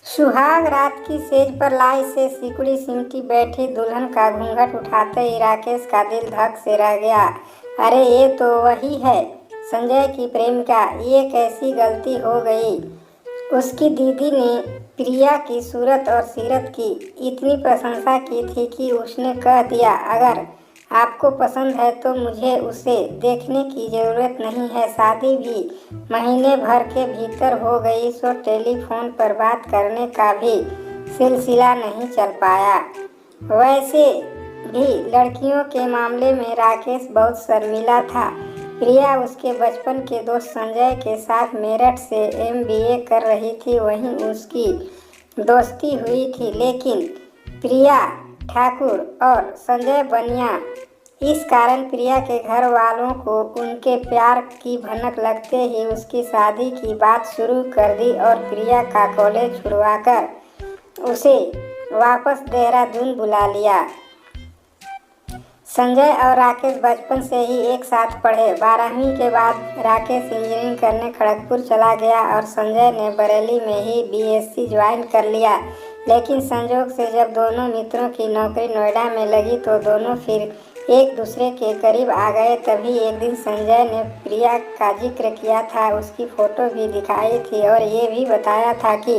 सुहाग रात की सेज पर लाई से सिकुड़ी सिमटी बैठी दुल्हन का घूंघट उठाते ही राकेश का दिल धक से रह गया। अरे ये तो वही है, संजय की प्रेमिका। ये कैसी गलती हो गई। उसकी दीदी ने प्रिया की सूरत और सीरत की इतनी प्रशंसा की थी कि उसने कह दिया, अगर आपको पसंद है तो मुझे उसे देखने की ज़रूरत नहीं है। शादी भी महीने भर के भीतर हो गई सो टेलीफोन पर बात करने का भी सिलसिला नहीं चल पाया। वैसे भी लड़कियों के मामले में राकेश बहुत शर्मीला था। प्रिया उसके बचपन के दोस्त संजय के साथ मेरठ से MBA कर रही थी, वहीं उसकी दोस्ती हुई थी। लेकिन प्रिया ठाकुर और संजय बनिया, इस कारण प्रिया के घर वालों को उनके प्यार की भनक लगते ही उसकी शादी की बात शुरू कर दी और प्रिया का कॉलेज छुड़वाकर उसे वापस देहरादून बुला लिया। संजय और राकेश बचपन से ही एक साथ पढ़े। 12वीं के बाद राकेश इंजीनियरिंग करने खड़गपुर चला गया और संजय ने बरेली में ही BSc ज्वाइन कर लिया। लेकिन संजोग से जब दोनों मित्रों की नौकरी नोएडा में लगी तो दोनों फिर एक दूसरे के करीब आ गए। तभी एक दिन संजय ने प्रिया का जिक्र किया था, उसकी फ़ोटो भी दिखाई थी और ये भी बताया था कि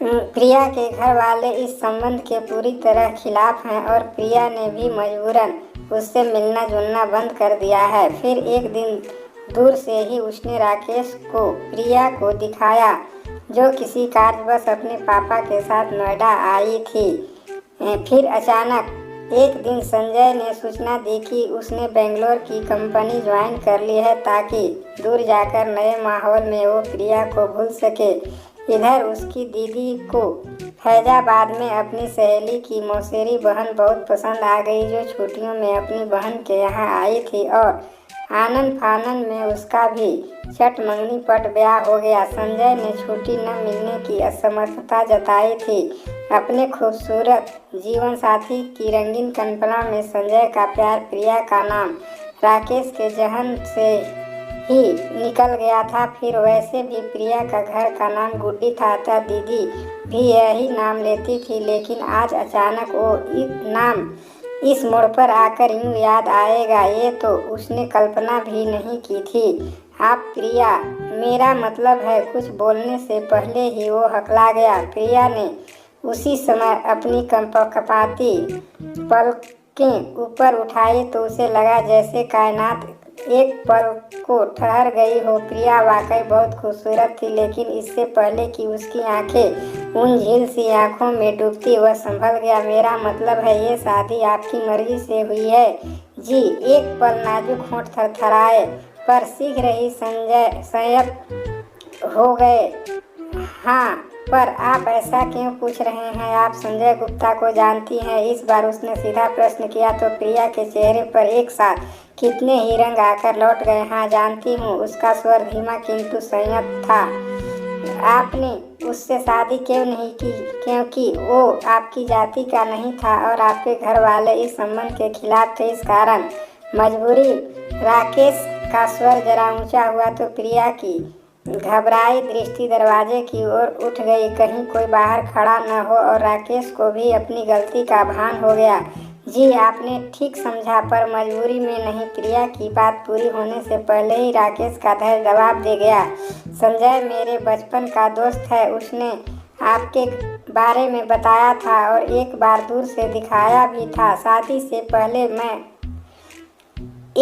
प्रिया के घर वाले इस संबंध के पूरी तरह खिलाफ हैं और प्रिया ने भी मजबूरन उससे मिलना जुलना बंद कर दिया है। फिर एक दिन दूर से ही उसने राकेश को प्रिया को दिखाया, जो किसी कार्यवश अपने पापा के साथ नोएडा आई थी। फिर अचानक एक दिन संजय ने सूचना दी कि उसने बेंगलोर की कंपनी ज्वाइन कर ली है ताकि दूर जाकर नए माहौल में वो प्रिया को भूल सके। इधर उसकी दीदी को फैजाबाद में अपनी सहेली की मौसेरी बहन बहुत पसंद आ गई, जो छुट्टियों में अपनी बहन के यहाँ आई थी और आनन फानन में उसका भी चट मंगनी पट ब्याह हो गया। संजय ने छुट्टी न मिलने की असमर्थता जताई थी। अपने खूबसूरत जीवन साथी की रंगीन कल्पना में संजय का प्यार, प्रिया का नाम राकेश के जहन से ही निकल गया था। फिर वैसे भी प्रिया का घर का नाम गुड्डी था, अतः दीदी भी यही नाम लेती थी। लेकिन आज अचानक वो नाम इस मोड़ पर आकर यूँ याद आएगा, ये तो उसने कल्पना भी नहीं की थी। आप प्रिया, मेरा मतलब है। कुछ बोलने से पहले ही वो हकला गया। प्रिया ने उसी समय अपनी कपाती पलकें ऊपर उठाई तो उसे लगा जैसे कायनात एक पल को ठहर गई हो। प्रिया वाकई बहुत खूबसूरत थी, लेकिन इससे पहले कि उसकी आंखें उन झील सी आंखों में डूबती, वह संभल गया। मेरा मतलब है, ये शादी आपकी मर्जी से हुई है जी। एक पल नाजुक होंठ थरथराए, पर शीघ्र ही संयत हो गए। हाँ, पर आप ऐसा क्यों पूछ रहे हैं? आप संजय गुप्ता को जानती हैं? इस बार उसने सीधा प्रश्न किया तो प्रिया के चेहरे पर एक साथ कितने ही रंग आकर लौट गए। हाँ, जानती हूँ। उसका स्वर धीमा किंतु संयत था। आपने उससे शादी क्यों नहीं की? क्योंकि वो आपकी जाति का नहीं था और आपके घर वाले इस संबंध के खिलाफ थे, इस कारण मजबूरी। राकेश का स्वर जरा ऊंचा हुआ तो प्रिया की घबराई दृष्टि दरवाजे की ओर उठ गई, कहीं कोई बाहर खड़ा न हो। और राकेश को भी अपनी गलती का भान हो गया। जी, आपने ठीक समझा, पर मजबूरी में नहीं। प्रिया की बात पूरी होने से पहले ही राकेश का धैर्य जवाब दे गया। संजय मेरे बचपन का दोस्त है। उसने आपके बारे में बताया था और एक बार दूर से दिखाया भी था। शादी से पहले मैं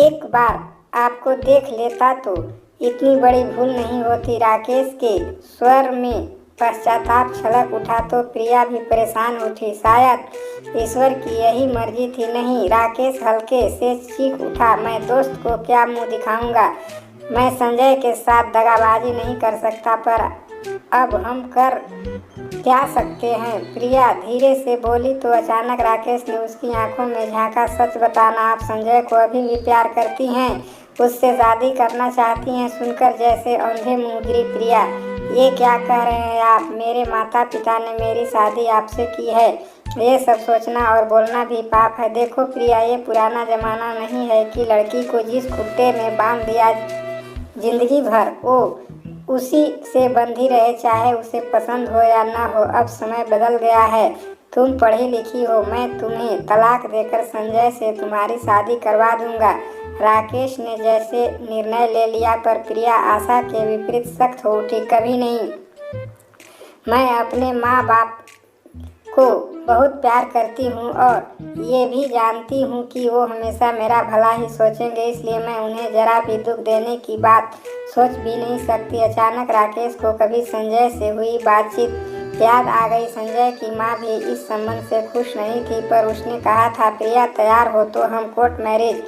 एक बार आपको देख लेता तो इतनी बड़ी भूल नहीं होती। राकेश के स्वर में पश्चाताप छलक उठा तो प्रिया भी परेशान उठी। शायद ईश्वर की यही मर्जी थी। नहीं, राकेश हल्के से चीख उठा, मैं दोस्त को क्या मुंह दिखाऊंगा? मैं संजय के साथ दगाबाजी नहीं कर सकता, पर अब हम कर क्या सकते हैं? प्रिया धीरे से बोली तो अचानक राकेश ने उसकी आंखों में झांका। सच बताना, आप संजय को अभी भी प्यार करती हैं? उससे शादी करना चाहती हैं? सुनकर जैसे अंधे मुंह गिरी प्रिया। ये क्या कह रहे हैं आप? मेरे माता पिता ने मेरी शादी आपसे की है। ये सब सोचना और बोलना भी पाप है। देखो प्रिया, ये पुराना जमाना नहीं है कि लड़की को जिस खुट्टे में बांध दिया जिंदगी भर वो उसी से बंधी रहे, चाहे उसे पसंद हो या ना हो। अब समय बदल गया है, तुम पढ़ी लिखी हो, मैं तुम्हें तलाक देकर संजय से तुम्हारी शादी करवा दूंगा। राकेश ने जैसे निर्णय ले लिया, पर प्रिया आशा के विपरीत सख्त हो उठी। कभी नहीं, मैं अपने माँ बाप को बहुत प्यार करती हूँ और ये भी जानती हूँ कि वो हमेशा मेरा भला ही सोचेंगे, इसलिए मैं उन्हें जरा भी दुख देने की बात सोच भी नहीं सकती। अचानक राकेश को कभी संजय से हुई बातचीत याद आ गई। संजय की माँ भी इस संबंध से खुश नहीं थी, पर उसने कहा था प्रिया तैयार हो तो हम कोर्ट मैरिज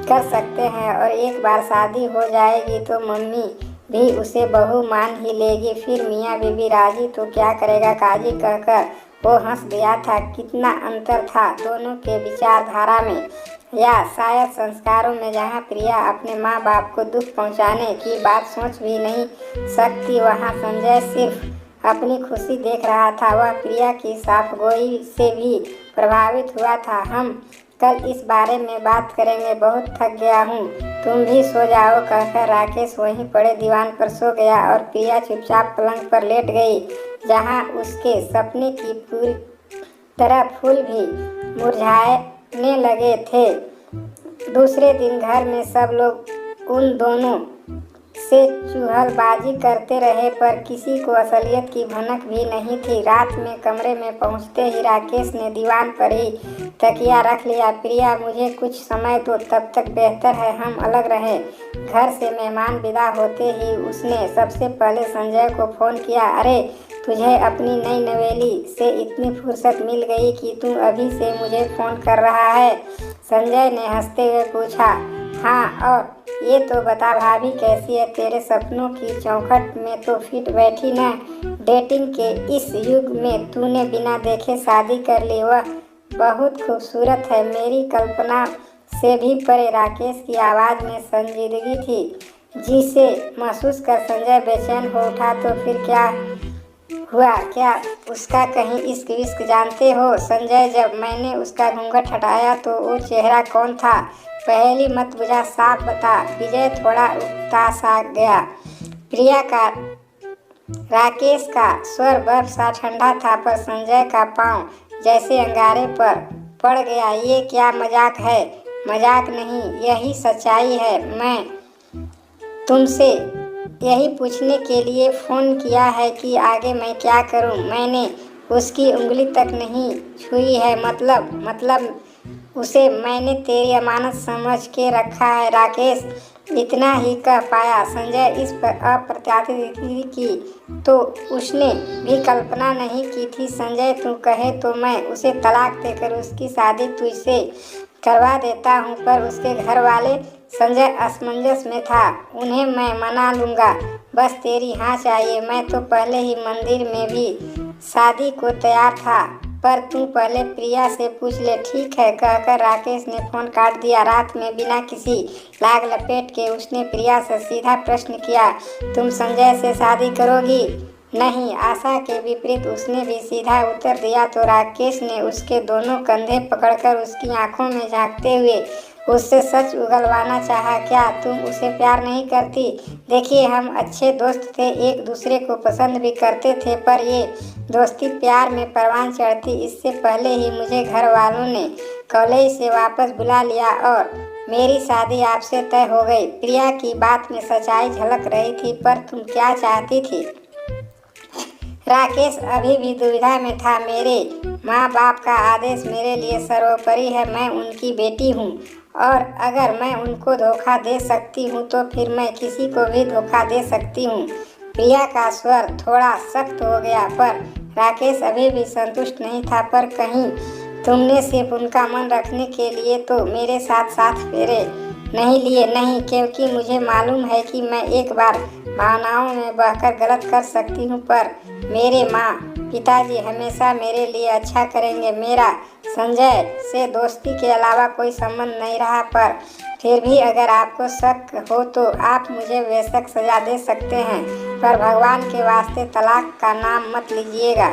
कर सकते हैं, और एक बार शादी हो जाएगी तो मम्मी भी उसे बहू मान ही लेगी। फिर मियाँ बीबी राजी तो क्या करेगा, काजी कहकर वो हंस दिया था। कितना अंतर था दोनों के विचारधारा में, या शायद संस्कारों में। जहाँ प्रिया अपने माँ बाप को दुख पहुँचाने की बात सोच भी नहीं सकती, वहाँ संजय सिर्फ अपनी खुशी देख रहा था। वह प्रिया की साफगोई से भी प्रभावित हुआ था। हम कल इस बारे में बात करेंगे, बहुत थक गया हूँ, तुम भी सो जाओ, कहकर राकेश वहीं पड़े दीवान पर सो गया और प्रिया चुपचाप पलंग पर लेट गई, जहाँ उसके सपने की पूरी तरह फूल भी मुरझाने लगे थे। दूसरे दिन घर में सब लोग उन दोनों से चुहलबाजी करते रहे, पर किसी को असलियत की भनक भी नहीं थी। रात में कमरे में पहुंचते ही राकेश ने दीवान पर ही तकिया रख लिया। प्रिया, मुझे कुछ समय दो, तब तक बेहतर है हम अलग रहें। घर से मेहमान विदा होते ही उसने सबसे पहले संजय को फ़ोन किया। अरे, तुझे अपनी नई नवेली से इतनी फुर्सत मिल गई कि तू अभी से मुझे फ़ोन कर रहा है? संजय ने हंसते हुए पूछा। हाँ, और ये तो बता भाभी कैसी है? तेरे सपनों की चौखट में तो फिट बैठी ना। डेटिंग के इस युग में तूने बिना देखे शादी कर ली, वह बहुत खूबसूरत है, मेरी कल्पना से भी परे। राकेश की आवाज़ में संजीदगी थी, जिसे महसूस कर संजय बेचैन हो उठा। तो फिर क्या हुआ? क्या उसका कहीं इश्क विश्क जानते हो? संजय, जब मैंने उसका घूंघट हटाया तो वो चेहरा कौन था? पहेली मत बुझा, साफ बता। विजय थोड़ा उकता सा गया। प्रिया का राकेश का स्वर बर्फ सा ठंडा था, पर संजय का पांव जैसे अंगारे पर पड़ गया। ये क्या मजाक है? मजाक नहीं, यही सच्चाई है। मैं तुमसे यही पूछने के लिए फ़ोन किया है कि आगे मैं क्या करूं। मैंने उसकी उंगली तक नहीं छुई है, मतलब उसे मैंने तेरी अमानत समझ के रखा है। राकेश इतना ही कह पाया। संजय इस पर अप्रत्याशित की तो उसने भी कल्पना नहीं की थी। संजय, तू कहे तो मैं उसे तलाक देकर उसकी शादी तुझसे करवा देता हूँ, पर उसके घर वाले? संजय असमंजस में था। उन्हें मैं मना लूँगा, बस तेरी हाँ चाहिए। मैं तो पहले ही मंदिर में भी शादी को तैयार था, पर तू पहले प्रिया से पूछ ले। ठीक है, कहकर राकेश ने फ़ोन काट दिया। रात में बिना किसी लाग लपेट के उसने प्रिया से सीधा प्रश्न किया, तुम संजय से शादी करोगी? नहीं, आशा के विपरीत उसने भी सीधा उत्तर दिया। तो राकेश ने उसके दोनों कंधे पकड़कर उसकी आंखों में झांकते हुए उससे सच उगलवाना चाहा। क्या तुम उसे प्यार नहीं करती? देखिए, हम अच्छे दोस्त थे, एक दूसरे को पसंद भी करते थे, पर ये दोस्ती प्यार में परवान चढ़ती इससे पहले ही मुझे घर वालों ने कॉलेज से वापस बुला लिया और मेरी शादी आपसे तय हो गई। प्रिया की बात में सच्चाई झलक रही थी, पर तुम क्या चाहती थी? राकेश अभी भी दुविधा में था। मेरे माँ बाप का आदेश मेरे लिए सर्वोपरि है। मैं उनकी बेटी हूँ, और अगर मैं उनको धोखा दे सकती हूँ तो फिर मैं किसी को भी धोखा दे सकती हूँ। प्रिया का स्वर थोड़ा सख्त हो गया, पर राकेश अभी भी संतुष्ट नहीं था। पर कहीं तुमने सिर्फ उनका मन रखने के लिए तो मेरे साथ साथ फेरे नहीं लिए? नहीं, क्योंकि मुझे मालूम है कि मैं एक बार भावनाओं में बहकर गलत कर सकती हूँ, पर मेरे माँ पिताजी हमेशा मेरे लिए अच्छा करेंगे। मेरा संजय से दोस्ती के अलावा कोई संबंध नहीं रहा, पर फिर भी अगर आपको शक हो तो आप मुझे बेशक सजा दे सकते हैं, पर भगवान के वास्ते तलाक का नाम मत लीजिएगा।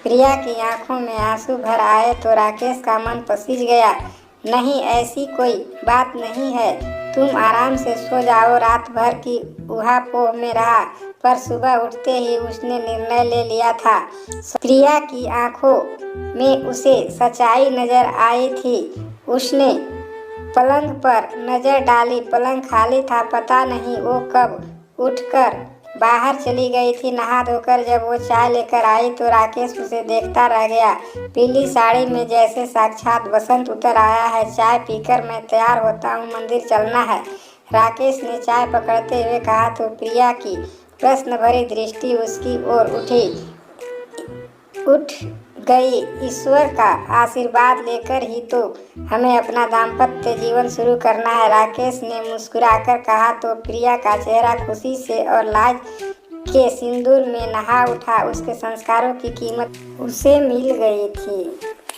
प्रिया की आंखों में आंसू भर आए तो राकेश का मन पसीज गया। नहीं, ऐसी कोई बात नहीं है, तुम आराम से सो जाओ। रात भर की उहापोह में रहा पर सुबह उठते ही उसने निर्णय ले लिया था। प्रिया की आंखों में उसे सच्चाई नजर आई थी। उसने पलंग पर नजर डाली, पलंग खाली था। पता नहीं वो कब उठकर बाहर चली गई थी। नहा धोकर जब वो चाय लेकर आई तो राकेश उसे देखता रह गया। पीली साड़ी में जैसे साक्षात बसंत उतर आया है। चाय पीकर मैं तैयार होता हूँ, मंदिर चलना है, राकेश ने चाय पकड़ते हुए कहा तो प्रिया की प्रश्न भरी दृष्टि उसकी ओर उठ गई। ईश्वर का आशीर्वाद लेकर ही तो हमें अपना दाम्पत्य जीवन शुरू करना है, राकेश ने मुस्कुराकर कहा तो प्रिया का चेहरा खुशी से और लाज के सिंदूर में नहा उठा। उसके संस्कारों की कीमत उसे मिल गई थी।